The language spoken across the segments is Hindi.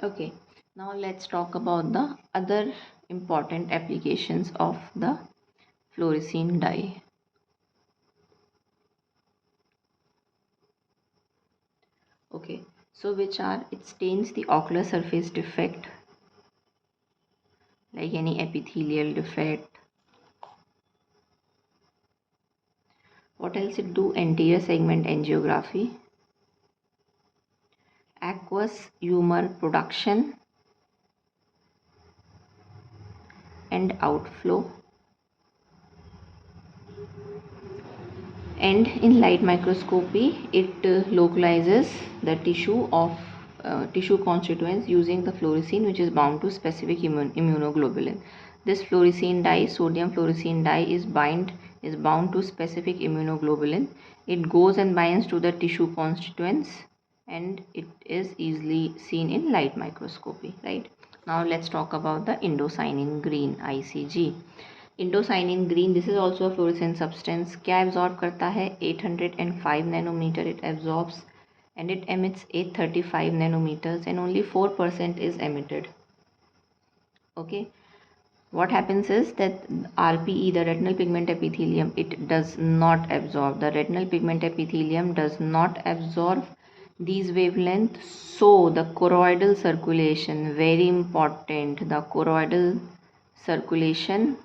Okay, now let's talk about the other important applications of the fluorescein dye. Okay, so which are, it stains the ocular surface defect like any epithelial defect. What else it do? Anterior segment angiography, aqueous humor production and outflow, and in light microscopy it localizes the tissue constituents using the fluorescein, which is bound to specific immunoglobulin. This fluorescein dye, sodium fluorescein dye, is bound to specific immunoglobulin. It goes and binds to the tissue constituents and it is easily seen in light microscopy, right? Now let's talk about the indocyanine green, ICG. Indocyanine green, this is also fluorescent substance. क्या एब्जॉर्ब करता है? 805 nanometer it absorbs and it emits 835 nanometers and only 4% is emitted. Okay, what happens is that RPE, the retinal pigment epithelium, it does not absorb. The retinal pigment epithelium does not absorb these wavelengths. So the choroidal circulation, very important, the choroidal circulation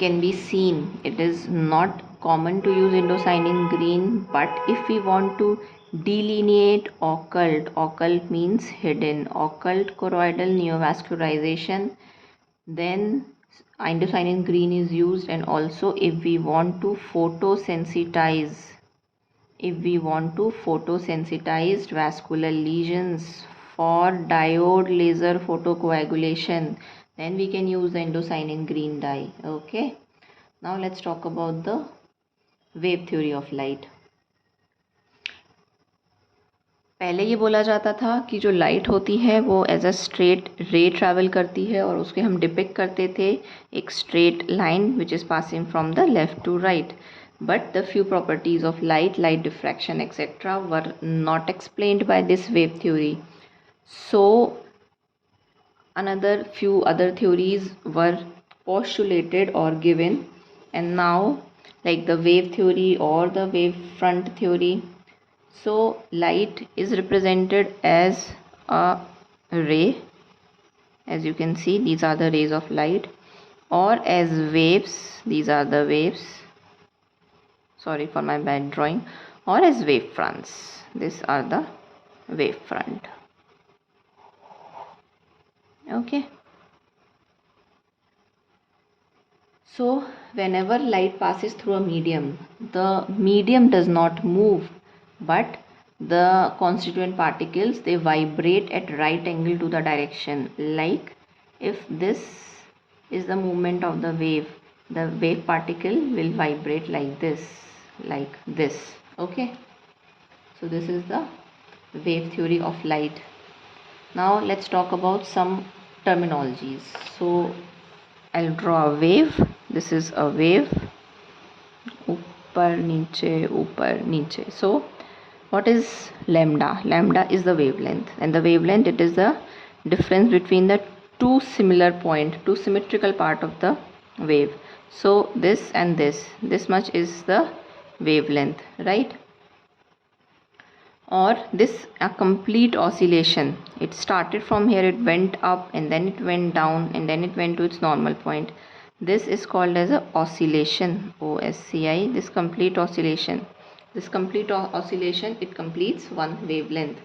can be seen. It is not common to use indocyanine green, but if we want to delineate occult means hidden, occult choroidal neovascularization, then indocyanine green is used. And also if we want to photosensitize, vascular lesions for diode laser photocoagulation, then we can use the indocyanine green dye. Okay, now let's talk about the wave theory of light. पहले ये बोला जाता था कि जो लाइट होती है वो as a straight ray travel करती है और उसके हम डिपिक्ट करते थे एक straight line which is passing from the left to right. But the few properties of light diffraction, etc., were not explained by this wave theory. So another few other theories were postulated or given, and now like the wave theory or the wave front theory. So light is represented as a ray, as you can see, these are the rays of light, or as waves, these are the waves, sorry for my bad drawing, or as wave fronts, these are the wave front. Okay, so whenever light passes through a medium, the medium does not move, but the constituent particles, they vibrate at right angle to the direction. Like if this is the movement of the wave particle will vibrate like this. Okay, so this is the wave theory of light. Now let's talk about some terminologies. So I'll draw a wave. This is a wave. ऊपर नीचे. So what is lambda? Lambda is the wavelength, and the wavelength, it is the difference between the two symmetrical part of the wave. So this and this much is the wavelength, right? Or this a complete oscillation, it started from here, it went up and then it went down and then it went to its normal point. This is called as a oscillation, OSCI. This complete oscillation, it completes one wavelength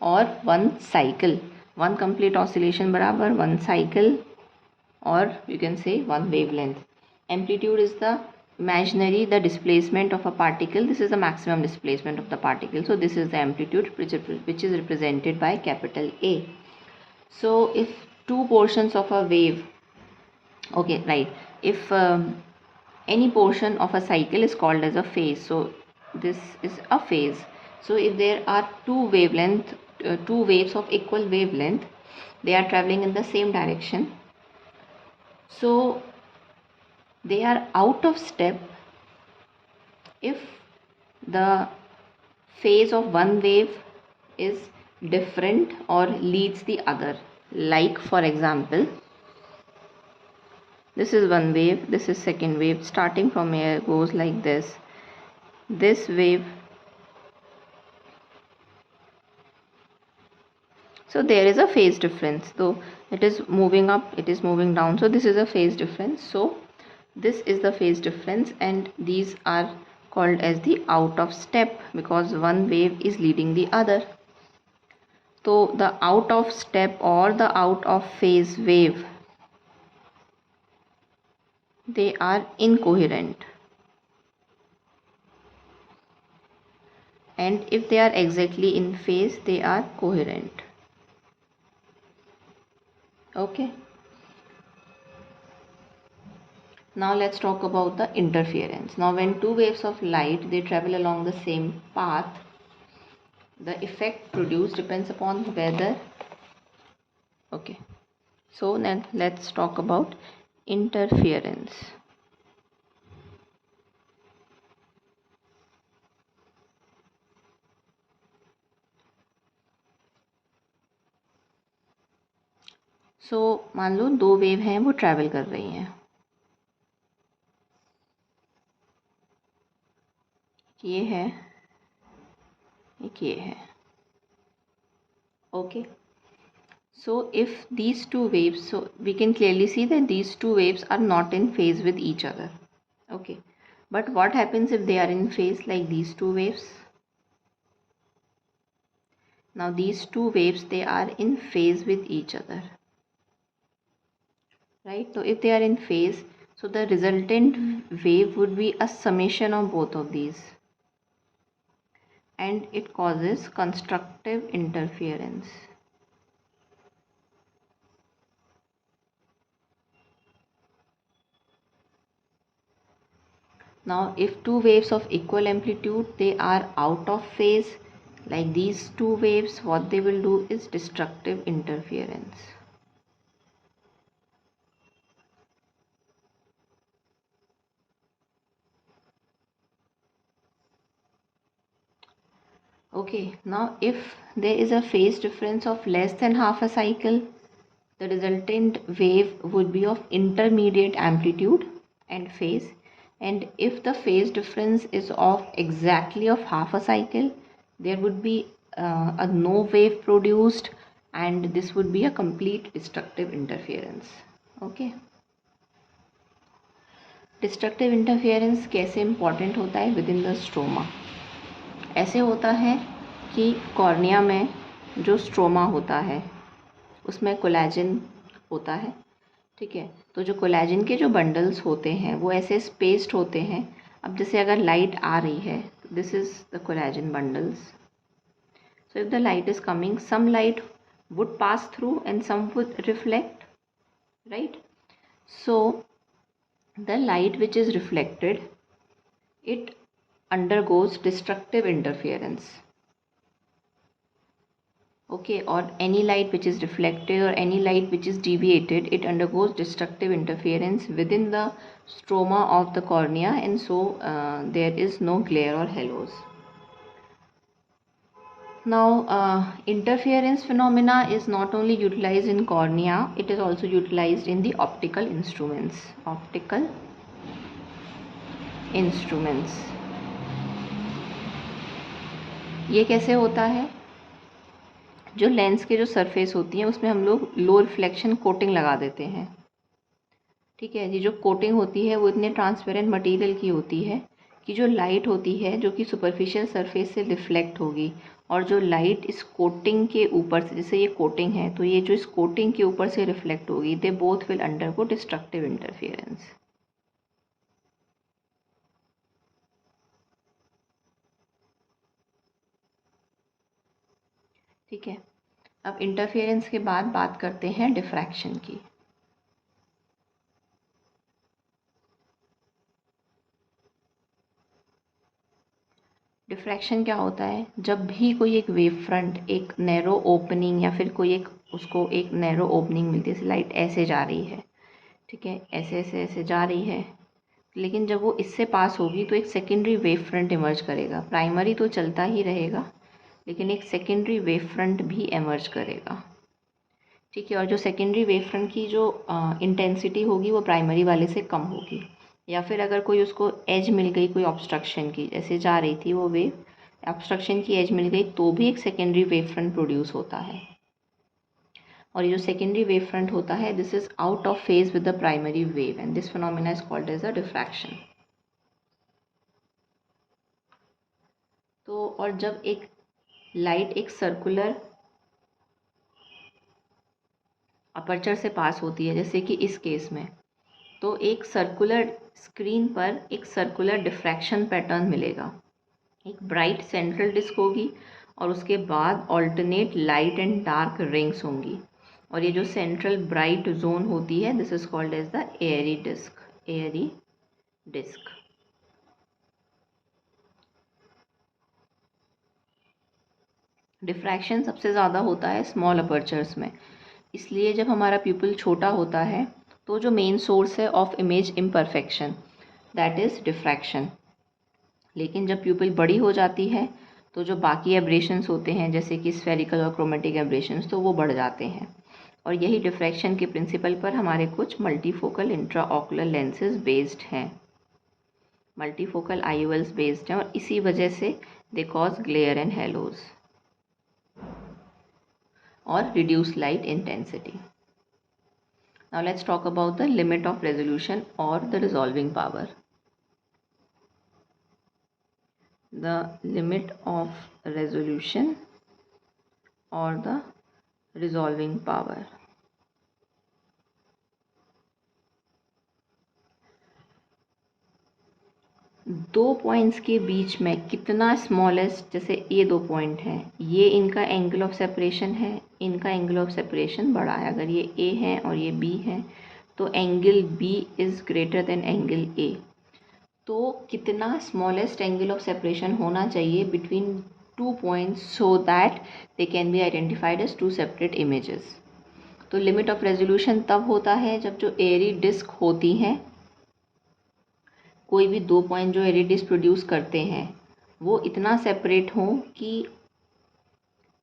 or one cycle. One complete oscillation barabar one cycle, or you can say one wavelength. Amplitude is the imaginary, the displacement of a particle. This is the maximum displacement of the particle. So this is the amplitude which is represented by capital A. So if two portions of a wave, okay, right, if any portion of a cycle is called as a phase, so this is a phase. So if there are two waves of equal wavelength, they are traveling in the same direction, so they are out of step if the phase of one wave is different or leads the other. Like for example, this is one wave, this is second wave, starting from here goes like this. This wave, so there is a phase difference, so it is moving up, it is moving down, so this is a phase difference. So this is the phase difference, and these are called as the out of step because one wave is leading the other. So the out of step or the out of phase wave, they are incoherent, and if they are exactly in phase, they are coherent. Okay, now let's talk about the interference. Now when two waves of light, they travel along the same path, the effect produced depends upon whether, okay, so then let's talk about interference. सो मान लो दो वेव हैं, वो ट्रैवल कर रही हैं, ये है, एक ये है. Okay, so if these two waves, so we can clearly see that these two waves are not in phase with each other. Okay, but what happens if they are in phase, like these two waves? Now these two waves, they are in phase with each other, right? So if they are in phase, so the resultant wave would be a summation of both of these, and it causes constructive interference. Now if two waves of equal amplitude, they are out of phase, like these two waves, what they will do is destructive interference. Okay, now if there is a phase difference of less than half a cycle, the resultant wave would be of intermediate amplitude and phase, and if the phase difference is of exactly of half a cycle, there would be a no wave produced, and this would be a complete destructive interference. Okay, destructive interference कैसे इंपॉर्टेंट होता है विद इन द स्ट्रोमा? ऐसे होता है कि कॉर्निया में जो स्ट्रोमा होता है उसमें कोलेजन होता है, ठीक है. तो जो कोलेजन के जो बंडल्स होते हैं वो ऐसे स्पेस्ड होते हैं. अब जैसे अगर लाइट आ रही है, this is the collagen bundles. So if the light is coming, some light would pass through and some would reflect, right? So the light which is reflected, it undergoes destructive interference. Okay, or any light which is reflected or any light which is deviated, it undergoes destructive interference within the stroma of the cornea, and so there is no glare or halos. Now interference phenomena is not only utilized in cornea, it is also utilized in the optical instruments. Optical instruments, ये कैसे होता है? जो लेंस के जो सरफेस होती हैं उसमें हम लोग लो रिफ्लेक्शन कोटिंग लगा देते हैं, ठीक है. ये जो कोटिंग होती है वो इतने ट्रांसपेरेंट मटेरियल की होती है कि जो लाइट होती है जो कि सुपरफिशियल सरफेस से रिफ्लेक्ट होगी, और जो लाइट इस कोटिंग के ऊपर से, जैसे ये कोटिंग है तो ये जो इस कोटिंग के ऊपर से रिफ्लेक्ट होगी, they both will undergo destructive interference. ठीक है. अब इंटरफेरेंस के बाद बात करते हैं डिफ्रैक्शन की. डिफ्रैक्शन क्या होता है? जब भी कोई एक वेव फ्रंट एक नैरो ओपनिंग या फिर कोई एक उसको एक नैरो ओपनिंग मिलती है, लाइट ऐसे जा रही है, ठीक है, ऐसे ऐसे ऐसे जा रही है, लेकिन जब वो इससे पास होगी तो एक सेकेंडरी वेव फ्रंट इमर्ज करेगा। प्राइमरी तो चलता ही रहेगा, लेकिन एक सेकेंडरी वेव फ्रंट भी इमर्ज करेगा। ठीक है, और जो सेकेंडरी वेव फ्रंट की जो इंटेंसिटी होगी वो प्राइमरी वाले से कम होगी। या फिर अगर कोई उसको एज मिल गई कोई ऑब्स्ट्रक्शन की, जैसे जा रही थी वो वेव, ऑब्स्ट्रक्शन की एज मिल गई, तो भी एक सेकेंडरी वेव फ्रंट प्रोड्यूस होता है। और ये जो सेकेंडरी वेव फ्रंट होता है, this is out of phase with the primary wave and this phenomena is called as a diffraction. तो और जब एक लाइट एक सर्कुलर अपर्चर से पास होती है, जैसे कि इस केस में, तो एक सर्कुलर स्क्रीन पर एक सर्कुलर डिफ्रैक्शन पैटर्न मिलेगा। एक ब्राइट सेंट्रल डिस्क होगी और उसके बाद alternate light and dark rings होंगी। और ये जो सेंट्रल ब्राइट जोन होती है, this is called as the airy disc. Airy disc. Diffraction सबसे ज़्यादा होता है स्मॉल अपर्चर्स में, इसलिए जब हमारा प्यूपिल छोटा होता है तो जो मेन सोर्स है of image imperfection, that is diffraction. लेकिन जब प्यूपिल बड़ी हो जाती है तो जो बाकी एब्रेशंस होते हैं, जैसे कि स्फेरिकल और क्रोमेटिक एब्रेशंस, तो वो बढ़ जाते हैं। और यही डिफ्रैक्शन के प्रिंसिपल पर हमारे कुछ मल्टीफोकल इंट्राऑकुलर लेंसेज बेस्ड हैं, मल्टीफोकल आईओएल्स बेस्ड हैं, और इसी वजह से they cause glare and halos और reduce light intensity. Now let's talk about the limit of resolution or the resolving power. The limit of resolution or the resolving power. दो पॉइंट्स के बीच में कितना स्मॉलेस्ट, जैसे ये दो पॉइंट हैं, ये इनका एंगल ऑफ सेपरेशन है, इनका एंगल ऑफ सेपरेशन बड़ा है। अगर ये ए है और ये बी है तो angle B is greater than angle A. तो कितना स्मॉलेस्ट एंगल ऑफ सेपरेशन होना चाहिए between two points so that they can be identified as two separate images. तो लिमिट ऑफ रेजोल्यूशन तब होता है जब जो एयरी डिस्क होती हैं, कोई भी दो पॉइंट जो एयरी डिस्क प्रोड्यूस करते हैं, वो इतना सेपरेट हो कि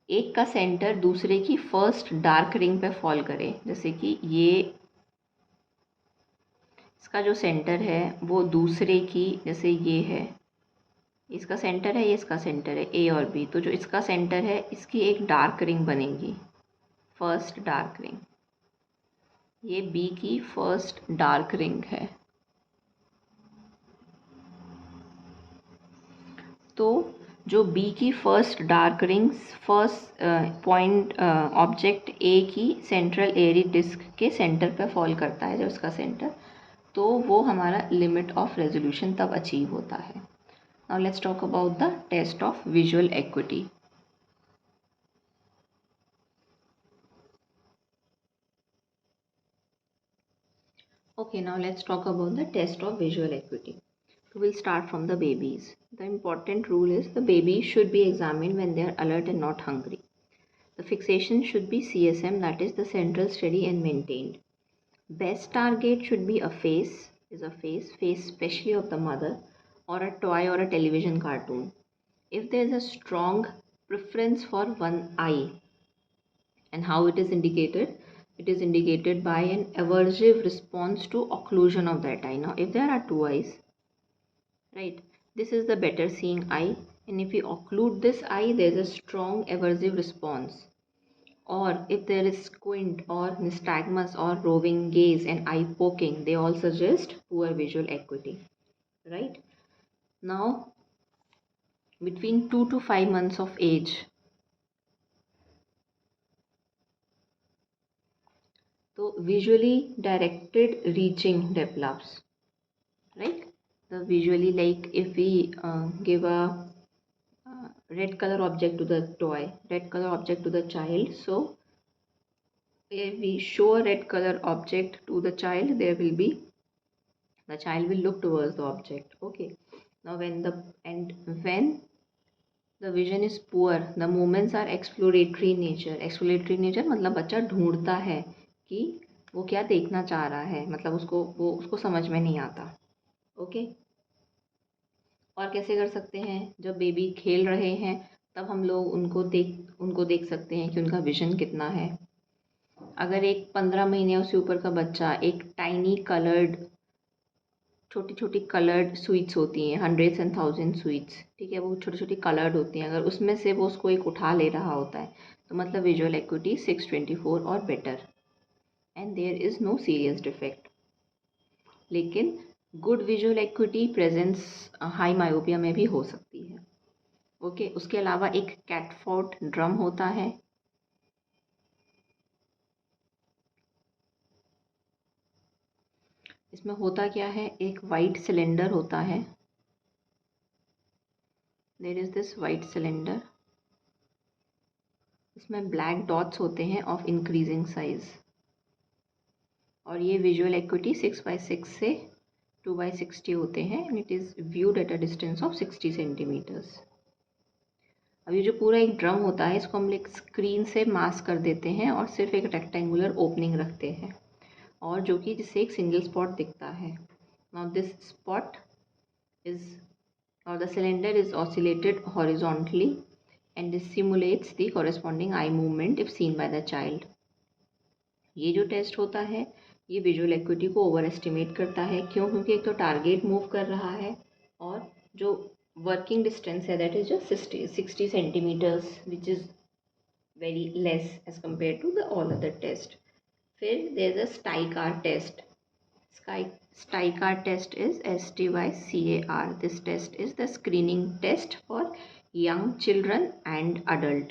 एक का सेंटर दूसरे की फर्स्ट डार्क रिंग पे फॉल करे। जैसे कि ये इसका जो सेंटर है वो दूसरे की, जैसे ये है, इसका सेंटर है, ये इसका सेंटर है, ए और बी, तो जो इसका सेंटर है इसकी एक डार्क रिंग बनेगी, फर्स्ट डार्क रिंग। ये बी की फर्स्ट डार्क रिंग है। तो जो बी की first dark ring first point object A की सेंट्रल एयरी डिस्क के सेंटर पे फॉल करता है, जो इसका सेंटर, तो वो हमारा लिमिट ऑफ रेजोल्यूशन तब अचीव होता है। Now let's talk about the test of visual acuity. Okay, now let's talk about the test of visual acuity. So we'll start from the babies. The important rule is the baby should be examined when they are alert and not hungry. The fixation should be CSM, that is the central steady and maintained. Best target should be a face, face especially of the mother, or a toy or a television cartoon. If there is a strong preference for one eye, and how it is indicated, it is indicated by an aversive response to occlusion of that eye. Now if there are two eyes, right, this is the better seeing eye, and if we occlude this eye, there is a strong aversive response. Or if there is squint or nystagmus or roving gaze and eye poking, they all suggest poor visual acuity, right? Now between 2 to 5 months of age, so visually directed reaching develops, right? The visually, like if we give a red color object to the toy, red color object to the child, so if we show a red color object to the child, there will be, the child will look towards the object. Okay, now when the vision is poor, the movements are exploratory nature. Exploratory nature मतलब बच्चा ढूंढता है कि वो क्या देखना चाह रहा है, मतलब उसको समझ में नहीं आता। ओके। और कैसे कर सकते हैं, जब बेबी खेल रहे हैं तब हम लोग उनको देख सकते हैं कि उनका विज़न कितना है। अगर एक 15 महीने से ऊपर का बच्चा एक टाइनी कलर्ड, छोटी छोटी कलर्ड स्वीट्स होती हैं, हंड्रेड्स एंड थाउजेंड स्वीट्स, ठीक है, वो छोटी छोटी कलर्ड होती हैं, अगर उसमें से वो उसको एक उठा ले रहा होता है तो मतलब विजुअल एक्टिविटी 624 और better, and there is no serious defect. लेकिन good visual activity presence high myopia में भी हो सकती है। ओके। उसके अलावा एक कैटफोर्ट ड्रम होता है। इसमें होता क्या है, एक वाइट सिलेंडर होता है। There is this white cylinder, इसमें ब्लैक डॉट्स होते हैं ऑफ इंक्रीजिंग साइज, और ये विजुअल एक्टिविटी 6x6 से 2x60 होते हैं, and it is viewed at a distance of 60 centimetres. अब ये जो पूरा एक ड्रम होता है, इसको हम एक स्क्रीन से मास्क कर देते हैं और सिर्फ एक रेक्टेंगुलर ओपनिंग रखते हैं, और जो कि जिससे एक सिंगल स्पॉट दिखता है। Now this spot is or the cylinder is oscillated horizontally and this simulates the corresponding eye movement if seen by the child. ये जो टेस्ट होता है ये विजुअल एक्टिविटी को ओवर एस्टिमेट करता है। क्यों? क्योंकि एक तो टारगेट मूव कर रहा है और जो वर्किंग डिस्टेंस है that is just 60 centimeters, which is very less as compare to the all other test. फिर there is a STYCAR test. STICAR test is STYCAR. This test is the screening test for young children and adult.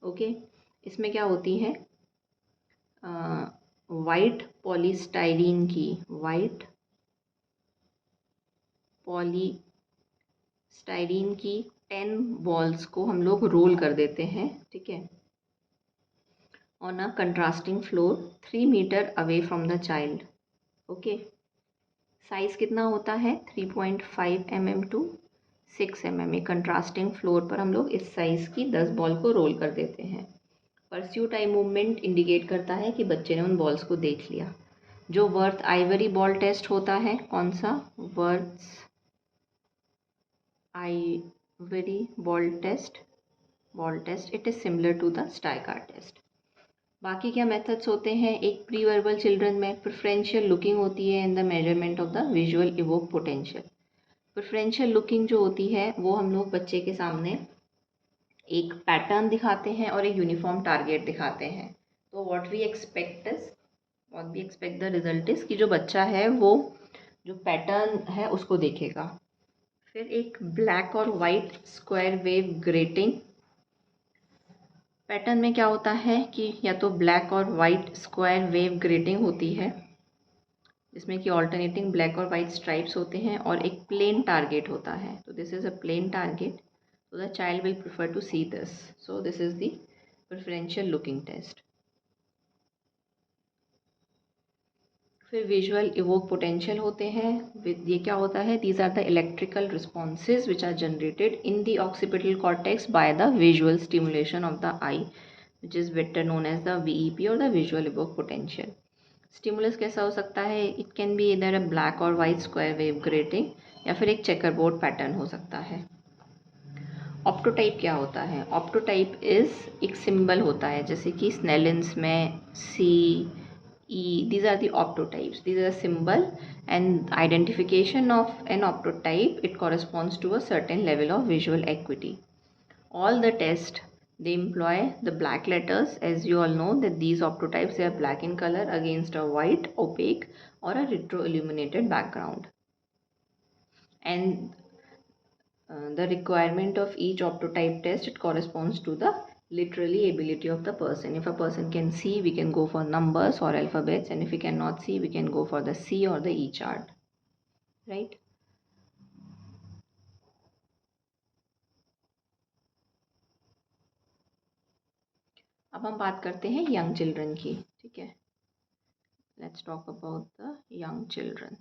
Okay. इसमें क्या होती है, वाइट पॉलीस्टाइरीन की 10 बॉल्स को हम लोग रोल कर देते हैं, ठीक है, on a contrasting floor 3 metre away from the child. Okay. Size कितना होता है, 3.5 mm टू 6 mm। एक कंट्रास्टिंग फ्लोर पर हम लोग इस साइज़ की 10 बॉल को रोल कर देते हैं। परस्यूट आई मूवमेंट इंडिकेट करता है कि बच्चे ने उन बॉल्स को देख लिया। जो वर्थ आइवरी बॉल टेस्ट होता है, कौन सा, Worth ivory ball test, it is similar to the STYCAR test. बाकी क्या मेथड्स होते हैं, एक प्री वर्बल चिल्ड्रन में प्रेफरेंशियल लुकिंग होती है in the measurement of the visual evoke potential. Preferential looking जो होती है वो हम लोग बच्चे के सामने एक पैटर्न दिखाते हैं और एक यूनिफॉर्म टारगेट दिखाते हैं। तो what we expect the result is कि जो बच्चा है वो जो पैटर्न है उसको देखेगा। फिर एक ब्लैक और white square wave grating. Pattern में क्या होता है कि या तो ब्लैक और वाइट स्क्वायर वेव ग्रेटिंग होती है जिसमें कि ऑल्टरनेटिंग ब्लैक और वाइट स्ट्राइप्स होते हैं, और एक प्लेन टारगेट होता है। तो this is a plain target, so the child will prefer to see this. So this is the preferential looking test. फिर विजुअल इवोक पोटेंशियल होते हैं। ये क्या होता है, these are the electrical responses which are generated in the occipital cortex by the visual stimulation of the eye, which is better known as the VEP और the visual evoke potential. Stimulus कैसा हो सकता है, it can be either a black और वाइट स्क्वायर वेव ग्रेटिंग या फिर एक चेकरबोर्ड पैटर्न हो सकता है। ऑप्टोटाइप क्या होता है, ऑप्टोटाइप इज़ एक सिंबल होता है, जैसे कि स्नेलिन्स में CE, these are the optotypes. These are symbol, and identification of an optotype, it corresponds to a certain level of visual acuity. All the tests, they employ the black letters, as you all know that these optotypes, they are black in color against a white, opaque or a retro illuminated background. And the requirement of each optotype test, it corresponds to the literally ability of the person. If a person can see, we can go for numbers or alphabets, and if we cannot see, we can go for the C or the E chart, right? अब हम बात करते हैं यंग चिल्ड्रन की, ठीक है। Let's talk about the young children.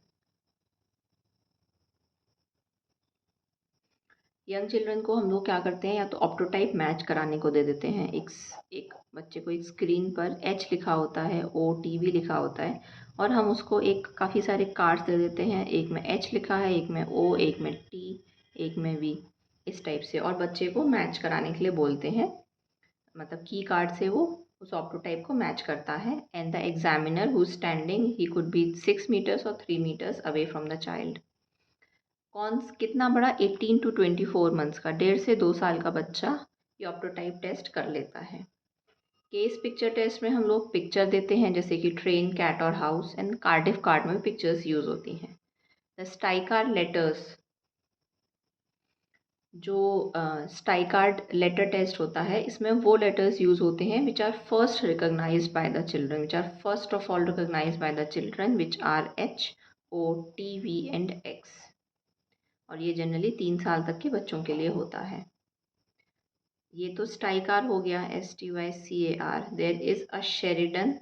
Young children को हम लोग क्या करते हैं, या तो ऑप्टोटाइप मैच कराने को दे देते हैं। एक बच्चे को एक स्क्रीन पर H लिखा होता है, OTV लिखा होता है, और हम उसको एक काफ़ी सारे कार्ड्स दे देते हैं, एक में H लिखा है, एक में O, एक में T, एक में V, इस टाइप से, और बच्चे को मैच कराने के लिए बोलते हैं, मतलब की कार्ड से वो उस ऑप्टोटाइप को मैच करता है। And the examiner who standing, he could be 6 metres और 3 metres away from the child. कौन कितना बड़ा, 18 to 24 मंथ्स का, 1.5 से 2 साल का बच्चा ये ऑप्टोटाइप टेस्ट कर लेता है। केस पिक्चर टेस्ट में हम लोग पिक्चर देते हैं, जैसे कि ट्रेन, कैट और हाउस, एंड कार्डिफ कार्ड में पिक्चर्स यूज होती हैं। द स्टाइकार्ड लेटर्स, जो स्टाइकार्ड लेटर टेस्ट होता है, इसमें वो लेटर्स यूज होते हैं which are first recognised by the children, which are first of all recognised by the children, which are H, O, T, V and X। और ये जनरली 3 साल तक के बच्चों के लिए होता है। ये तो स्टाइकार हो गया, STYCAR। There is a Sheridan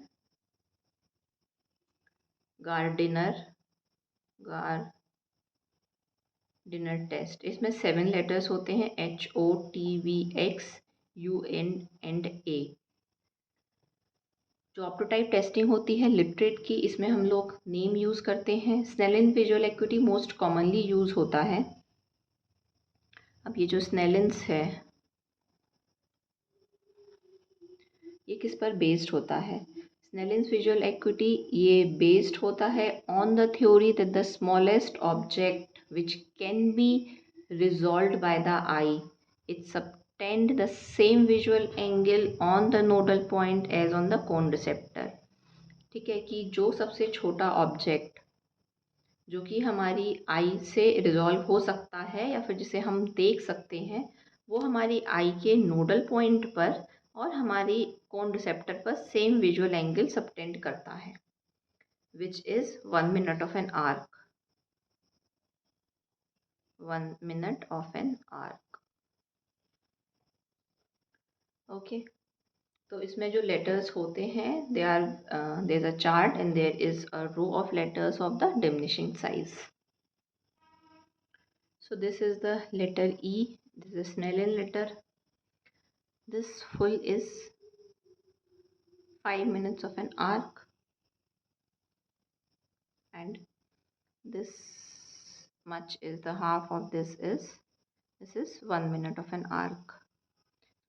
Gardiner test. इसमें 7 लेटर्स होते हैं, HOTVXUN एंड A। जो ऑप्टोटाइप टेस्टिंग होती है लिटरेट की, इसमें हम लोग नेम यूज़ करते हैं। Snellen visual acuity most commonly use होता है। अब ये जो स्नेलिन्स है, ये किस पर बेस्ड होता है? स्नेलिन्स विजुअल एक्यूटी ये बेस्ड होता है on the theory that the smallest object which can be resolved by the eye, it subtend the same visual angle on the nodal point as on the cone receptor. ठीक है, कि जो सबसे छोटा ऑब्जेक्ट जो कि हमारी आई से रिजॉल्व हो सकता है या फिर जिसे हम देख सकते हैं, वो हमारी आई के नोडल पॉइंट पर और हमारी कोन रिसेप्टर पर सेम विजुअल एंगल सबटेंड करता है, which is 1 minute of an arc. 1 minute of an arc. Okay, तो इसमें जो लेटर्स होते हैं, there is a chart and there is a row of letters of the diminishing size. So this is the letter E. This is Snellen letter. This full is 5 minutes of an arc, and this much is the half of this is 1 minute of an arc.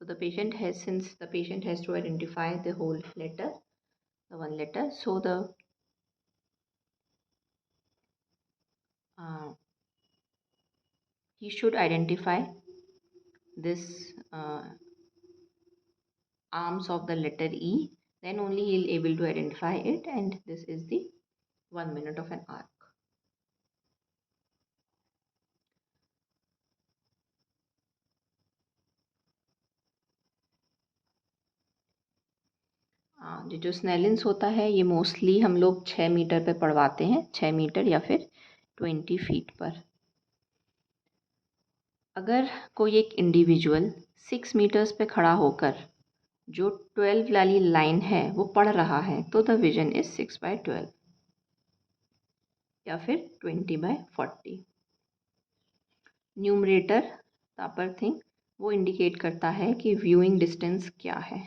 So the patient has, since the patient has to identify the whole letter, the one letter, so the he should identify this arms of the letter E, then only he will able to identify it, and this is the 1 minute of an arc. ये जो स्नेलिन्स होता है, ये मोस्टली हम लोग 6 मीटर पे पढ़वाते हैं, 6 मीटर या फिर 20 फीट पर। अगर कोई एक इंडिविजुअल 6 मीटर्स पे खड़ा होकर जो 12 वाली लाइन है वो पढ़ रहा है, तो द विजन इज 6/12 या फिर 20/40। न्यूमरेटर, द अपर थिंग, वो इंडिकेट करता है कि व्यूइंग डिस्टेंस क्या है।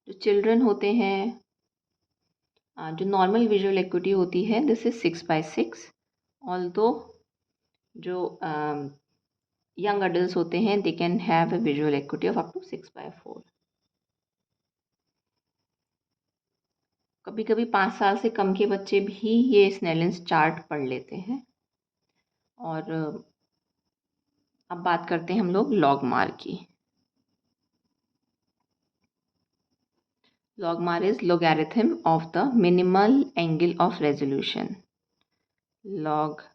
जो चिल्ड्रन होते हैं, जो नॉर्मल विजुअल एक्यूटी होती है, दिस इज 6/6। ऑल्दो जो यंग अडल्ट होते हैं, they can have a visual acuity of up to 6/4। कभी कभी 5 साल से कम के बच्चे भी ये स्नेलिन्स चार्ट पढ़ लेते हैं। और अब बात करते हैं हम लोग लॉगमार की। लॉगमार is logarithm of the minimal angle of resolution. Logarithm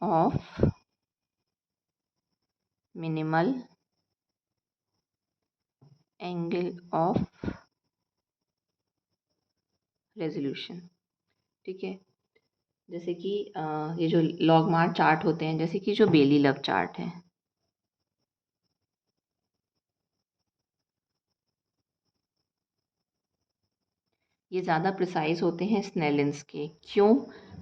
of minimal angle of resolution। ठीक है, जैसे कि ये जो लॉगमार चार्ट होते हैं, जैसे कि जो बेली लव चार्ट है, ये ज़्यादा प्रिसाइज होते हैं स्नेलिन्स के। क्यों?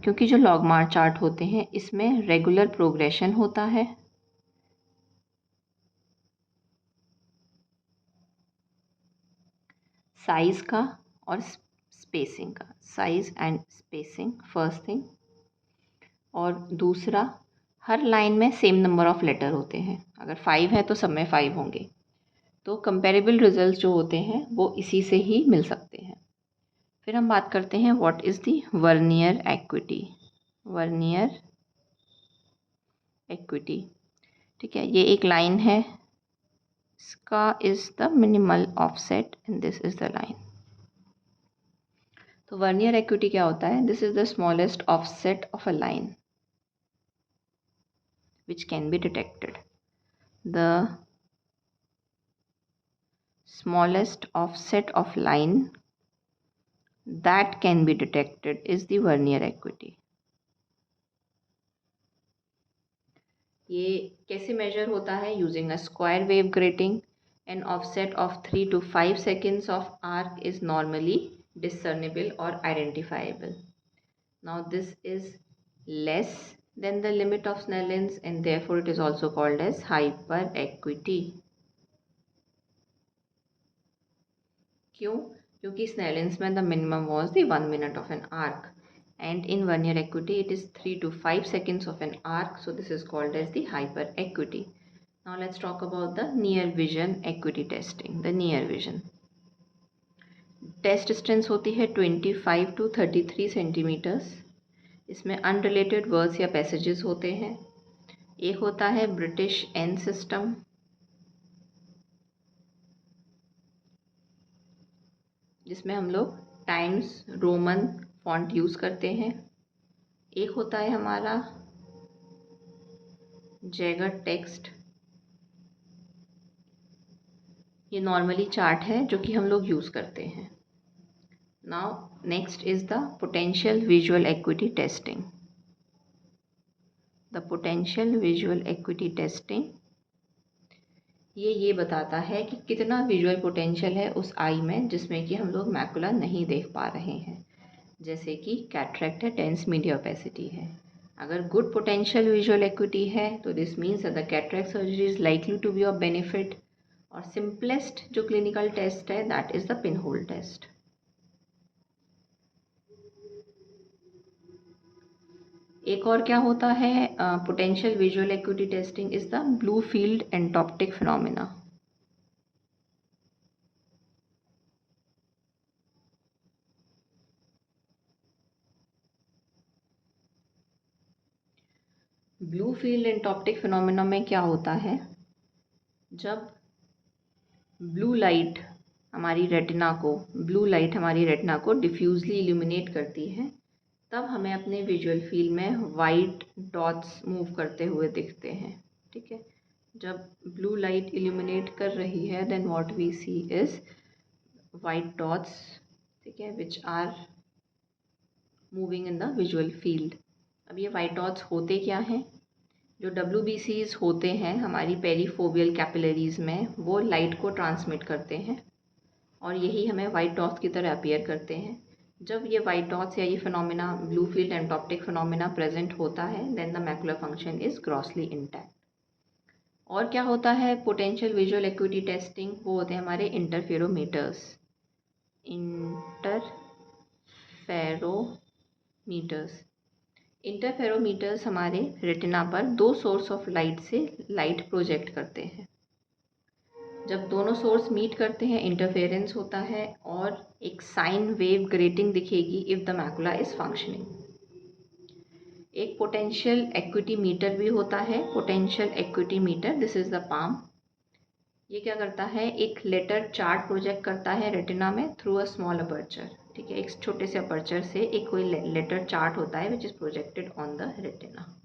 क्योंकि जो लॉगमार चार्ट होते हैं, इसमें रेगुलर प्रोग्रेशन होता है, साइज़ का और स्पेसिंग का, size and spacing first thing. और दूसरा, हर लाइन में सेम नंबर ऑफ लेटर होते हैं, अगर 5 है तो सब में 5 होंगे। तो कंपेरेबल रिजल्ट जो होते हैं वो इसी से ही मिल सकते हैं। फिर हम बात करते हैं what is the vernier equity. Vernier equity, ठीक है, ये एक लाइन है, इसका is the minimal offset and this is the line. तो वर्नियर एक्विटी क्या होता है? This is the smallest offset of a line which can be detected. The smallest offset of line that can be detected is the vernier acuity. ये कैसे मेजर होता है? Using a square wave grating, an offset of 3 to 5 seconds of arc is normally discernible or identifiable. Now this is less than the limit of Snellen's and therefore it is also called as hyperacuity. क्यों? क्योंकि स्नेलिन्स में the minimum was the 1 minute of an arc and in vernier acuity it is 3 to 5 seconds of an arc, so this is called as the hyper acuity. Now let's talk about the near vision acuity testing. The near vision test distance होती है 25 to 33 सेंटीमीटर्स. इसमें अनरिलेटेड वर्ड्स या पैसेजेस होते हैं. एक होता है ब्रिटिश एन सिस्टम, जिसमें हम लोग टाइम्स रोमन फॉन्ट यूज़ करते हैं. एक होता है हमारा जैगर टेक्स्ट, ये नॉर्मली चार्ट है जो कि हम लोग यूज़ करते हैं. Now next is the potential visual acuity testing. The potential visual acuity testing ये बताता है कि कितना विजुअल पोटेंशियल है उस आई में जिसमें कि हम लोग मैकुला नहीं देख पा रहे हैं. जैसे कि कैटरेक्ट है, टेंस मीडिया ओपेसिटी है. अगर गुड पोटेंशियल विजुअल एक्विटी है तो this means that the cataract surgery is likely to be of benefit. और सिंपलेस्ट जो क्लिनिकल टेस्ट है that is the pinhole test. एक और क्या होता है potential visual acuity testing is the blue field entoptic phenomena. Blue field entoptic phenomena में क्या होता है? जब ब्लू लाइट हमारी रेटिना को डिफ्यूजली इल्यूमिनेट करती है तब हमें अपने विजुअल फील्ड में वाइट डॉट्स मूव करते हुए दिखते हैं. ठीक है, जब ब्लू लाइट इल्यूमिनेट कर रही है then what we see is white dots, ठीक है, which are moving in the visual field. अब ये वाइट डॉट्स होते क्या हैं? जो WBCs होते हैं हमारी पेरीफोबियल कैपिलरीज में वो लाइट को ट्रांसमिट करते हैं और यही हमें वाइट डॉट्स की तरह अपीयर करते हैं. जब ये वाइट डॉट्स या ये phenomena blue field entoptic phenomena present होता है then the macular function is grossly intact. और क्या होता है पोटेंशियल विजुअल एक्विटी टेस्टिंग? वो होते हैं हमारे इंटरफेरोमीटर्स. इंटरफेरोमीटर्स हमारे रेटिना पर दो सोर्स ऑफ लाइट से लाइट प्रोजेक्ट करते हैं. जब दोनों सोर्स मीट करते हैं इंटरफेरेंस होता है और एक साइन वेव ग्रेटिंग दिखेगी if the macula is functioning. एक पोटेंशियल एक्विटी मीटर भी होता है. Potential acuity meter, this is the PAM. ये क्या करता है? एक लेटर चार्ट प्रोजेक्ट करता है रेटिना में थ्रू अ स्मॉल अपर्चर. ठीक है, एक छोटे से अपर्चर से एक कोई लेटर चार्ट होता है which is projected on the retina.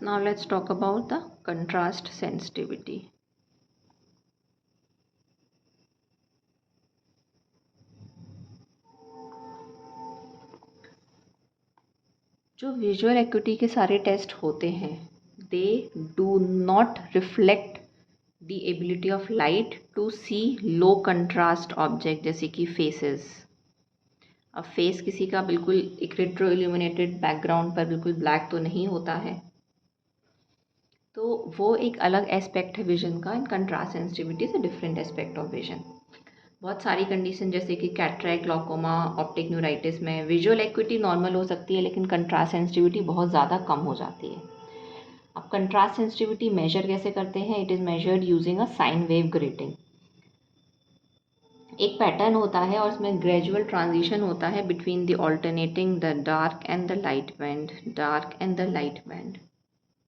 Now let's talk about the contrast sensitivity. जो विजुअल एक्विटी के सारे टेस्ट होते हैं they do not reflect the ability of light to see low contrast object जैसे कि फेसेस. अब फेस किसी का बिल्कुल एक रेट्रो इल्यूमिनेटेड बैकग्राउंड पर बिल्कुल ब्लैक तो नहीं होता है. तो वो एक अलग एस्पेक्ट है विजन का, and contrast sensitivity is a different aspect of vision. बहुत सारी कंडीशन जैसे कि कैटरेक्ट, ग्लॉकोमा, ऑप्टिक न्यूराइटिस में विजुअल एक्विटी नॉर्मल हो सकती है, लेकिन कंट्रास्ट सेंसिटिविटी बहुत ज़्यादा कम हो जाती है। अब कंट्रास्ट सेंसिटिविटी मेजर कैसे करते हैं? It is measured using a sine wave grating. एक पैटर्न होता है और इसमें ग्रेजुअल ट्रांजिशन होता है between the alternating the dark and the light band, dark and the light band.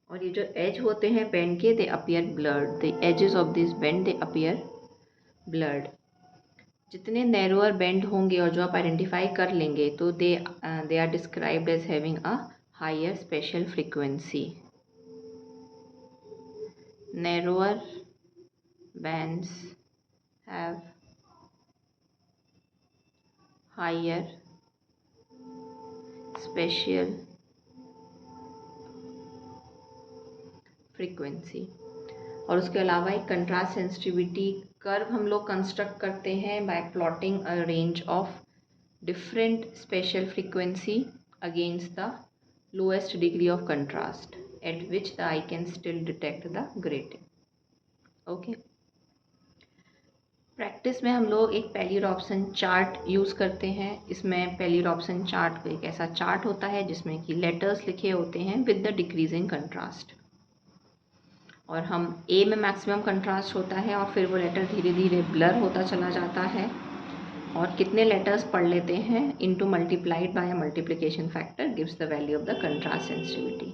और ये जो एज होते हैं बैंड के, they appear blurred, the edges of this band they appear blurred. जितने नैरोअर बैंड होंगे और जो आप आइडेंटिफाई कर लेंगे तो they are described as having a higher spatial frequency. Narrower bands have higher spatial frequency। और उसके अलावा एक कंट्रास्ट सेंसिटिविटी कर्व हम लोग कंस्ट्रक्ट करते हैं bye plotting a range of different special frequency against the lowest degree of contrast eight which the I can still detect the grating. Okay, practice में हम लोग एक पैलिरॉप्सन चार्ट यूज़ करते हैं। इसमें पैलिरॉप्सन चार्ट एक ऐसा चार्ट होता है जिसमें कि लेटर्स लिखे होते हैं विद द डिक्रीजिंग कंट्रास्ट, और हम ए में मैक्सिमम कंट्रास्ट होता है और फिर वो लेटर धीरे धीरे ब्लर होता चला जाता है, और कितने लेटर्स पढ़ लेते हैं into multiplied by multiplication factor gives the value of the contrast sensitivity.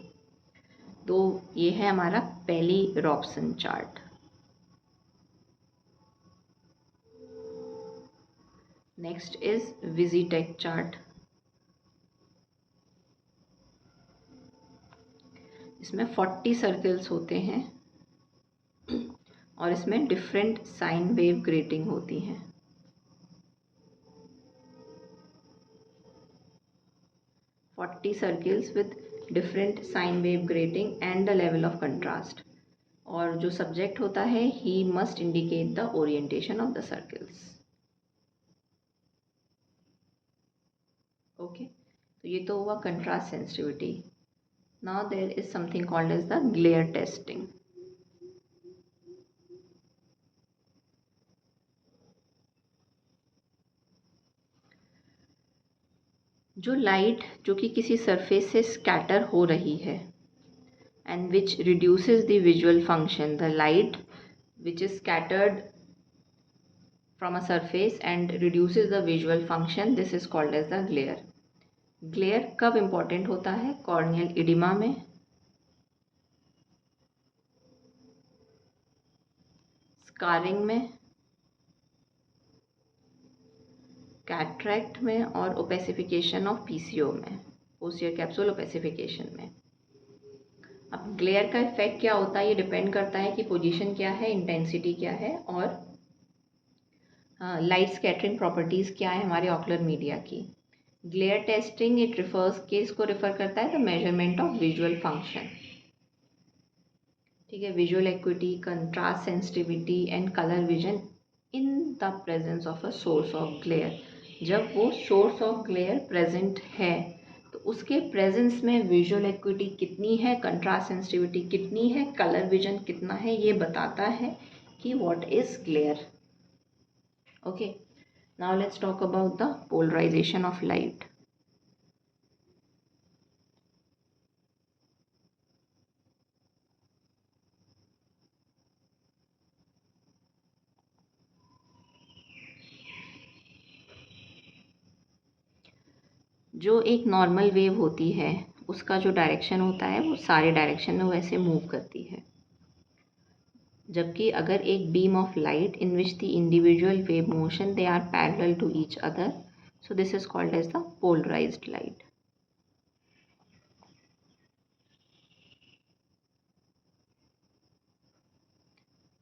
तो ये है हमारा Pelli Robson chart. Next is Vistech chart. इसमें 40 सर्कल्स होते हैं और इसमें डिफरेंट साइन वेव ग्रेटिंग होती हैं। Forty circles with different sine wave grating and the level of contrast, और जो सब्जेक्ट होता है he must indicate the orientation of the circles. Okay, तो ये तो हुआ contrast sensitivity. Now there is something called as the glare testing. जो लाइट जो कि किसी सरफेस से स्कैटर हो रही है and which reduces the visual function, the light which is scattered from a surface and reduces the visual function, this is called as the glare. glare कब important होता है? corneal edema में, scarring में, cataract में, और opacification of PCO में, posterior capsule opacification में। अब ग्लेयर का इफेक्ट क्या होता है ये डिपेंड करता है कि पोजीशन क्या है, इंटेंसिटी क्या है, और लाइट स्कैटरिंग प्रॉपर्टीज़ क्या है हमारे ऑकुलर मीडिया की। ग्लेयर टेस्टिंग इट रिफर्स के इसको रिफर करता है the measurement of visual function. ठीक है, visual equity, contrast sensitivity and colour vision in the presence of a source of glare. जब वो सोर्स ऑफ ग्लेयर प्रेजेंट है तो उसके प्रेजेंस में विजुअल एक्विटी कितनी है, कंट्रास्ट सेंसिटिविटी कितनी है, कलर विजन कितना है, ये बताता है कि what is glare. Okay, now let's talk about the polarization of light. जो एक नॉर्मल वेव होती है उसका जो डायरेक्शन होता है वो सारे डायरेक्शन में वैसे मूव करती है, जबकि अगर एक beam of light in which the individual wave motion they are parallel to each other, so this is called as the polarised light.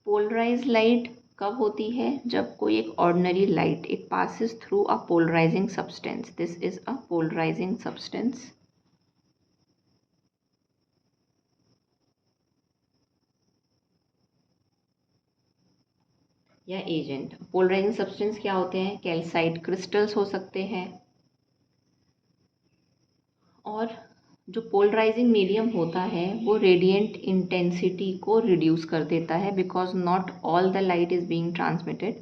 Polarised light कब होती है? जब कोई एक ordinary light it passes through a polarising substance, this is a polarising substance, या एजेंट। पोलराइजिंग सब्सटेंस क्या होते हैं? कैल्साइट क्रिस्टल्स हो सकते हैं, और जो पोलराइजिंग मीडियम होता है वो रेडिएंट इंटेंसिटी को रिड्यूस कर देता है, because not all the light is being transmitted,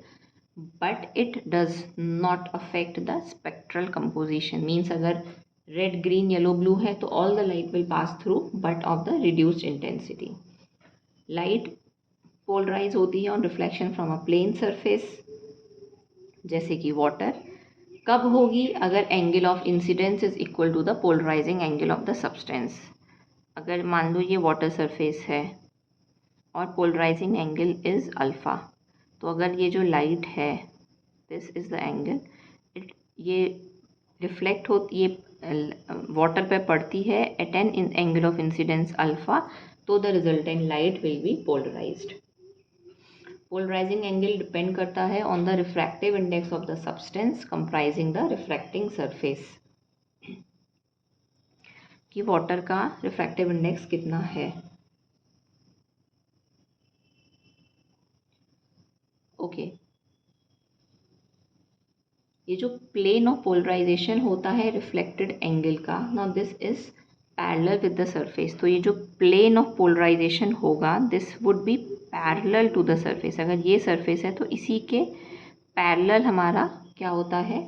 but it does not affect the spectral composition. Means अगर रेड, ग्रीन, येलो, ब्लू है तो all the light will pass through, but of the reduced intensity. Light polarise होती है on reflection from a plane surface, जैसे कि वाटर। कब होगी? अगर angle of incidence is equal to the polarising angle of the substance. अगर मान लो ये वाटर सरफेस है और पोलराइजिंग एंगल इज़ अल्फ़ा, तो अगर ये जो लाइट है, दिस इज़ द एंगल, ये रिफ्लेक्ट होती, ये वाटर पे पड़ती है at an angle of incidence alpha, तो the resultant light will be polarised. Polarising angle depend करता है on the refractive index of the substance comprising the refracting surface, कि वाटर का रिफ्रैक्टिव इंडेक्स कितना है। ओके, ये जो प्लेन ऑफ पोलराइजेशन होता है रिफ्लेक्टेड एंगल का, now this is parallel with the surface. तो ये जो प्लेन ऑफ पोलराइजेशन होगा, this would be parallel to the surface. अगर ये सरफेस है तो इसी के पैरेलल हमारा क्या होता है,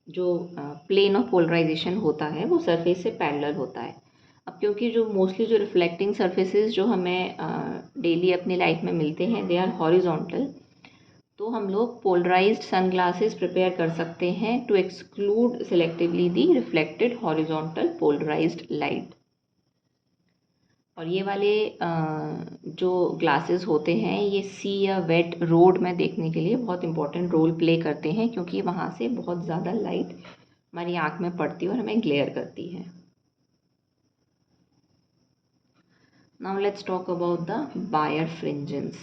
जो प्लेन ऑफ पोलराइजेशन होता है वो सरफेस से पैरेलल होता है। अब क्योंकि जो मोस्टली जो रिफ्लेक्टिंग सरफेसेस जो हमें डेली अपनी लाइफ में मिलते हैं, दे आर हॉरिजॉन्टल, तो हम लोग पोलराइज्ड सनग्लासेस प्रिपेयर कर सकते हैं to exclude selectively the reflected horizontal polarised light. और ये वाले जो ग्लासेस होते हैं, ये सी या वेट रोड में देखने के लिए बहुत इंपॉर्टेंट रोल प्ले करते हैं, क्योंकि वहाँ से बहुत ज़्यादा लाइट हमारी आँख में पड़ती है और हमें ग्लेयर करती है। Now let's talk about the birefringence.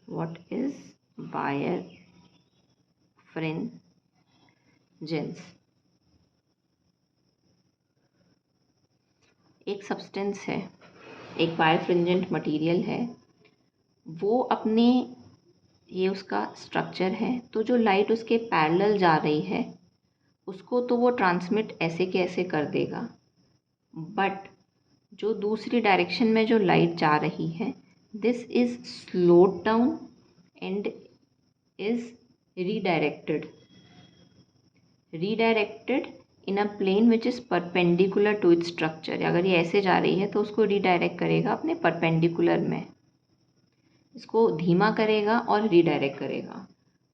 What is birefringence? एक सब्सटेंस है, एक बायरफ्रिंजेंट मटेरियल है, वो अपने, ये उसका स्ट्रक्चर है, तो जो लाइट उसके पैरेलल जा रही है उसको तो वो ट्रांसमिट ऐसे के ऐसे कर देगा, बट जो दूसरी डायरेक्शन में जो लाइट जा रही है, this is slowed down and is redirected in a plane which is perpendicular to its structure. अगर ये ऐसे जा रही है तो उसको रीडायरेक्ट करेगा अपने परपेंडिकुलर में, इसको धीमा करेगा और रीडायरेक्ट करेगा।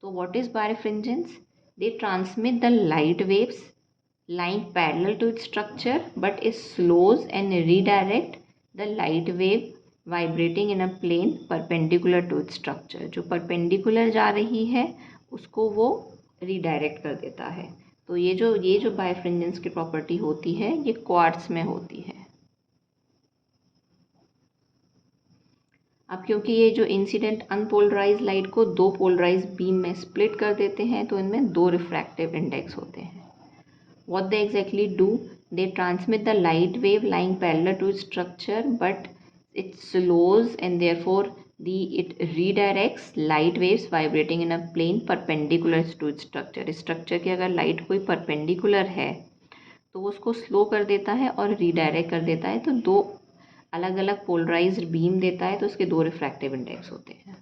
तो what is birefringence? They transmit the light waves lying parallel to its structure, but it slows and redirect the light wave vibrating in a plane perpendicular to its structure। जो perpendicular जा रही है उसको वो redirect कर देता है। तो ये जो बायरफ्रिंजेंस की प्रॉपर्टी होती है, ये क्वार्ट्ज में होती है। अब क्योंकि ये जो इंसिडेंट अनपोलराइज लाइट को दो पोलराइज बीम में स्प्लिट कर देते हैं, तो इनमें दो रिफ्रैक्टिव इंडेक्स होते हैं। What they exactly do? They transmit the light wave lying parallel to its structure, but it slows and therefore it redirects light waves vibrating in a plane perpendicular to its structure। Structure की अगर लाइट कोई परपेंडिकुलर है तो वो उसको स्लो कर देता है और रीडायरेक्ट कर देता है, तो दो अलग अलग पोलराइज्ड बीम देता है, तो उसके दो रिफ्रैक्टिव इंडेक्स होते हैं।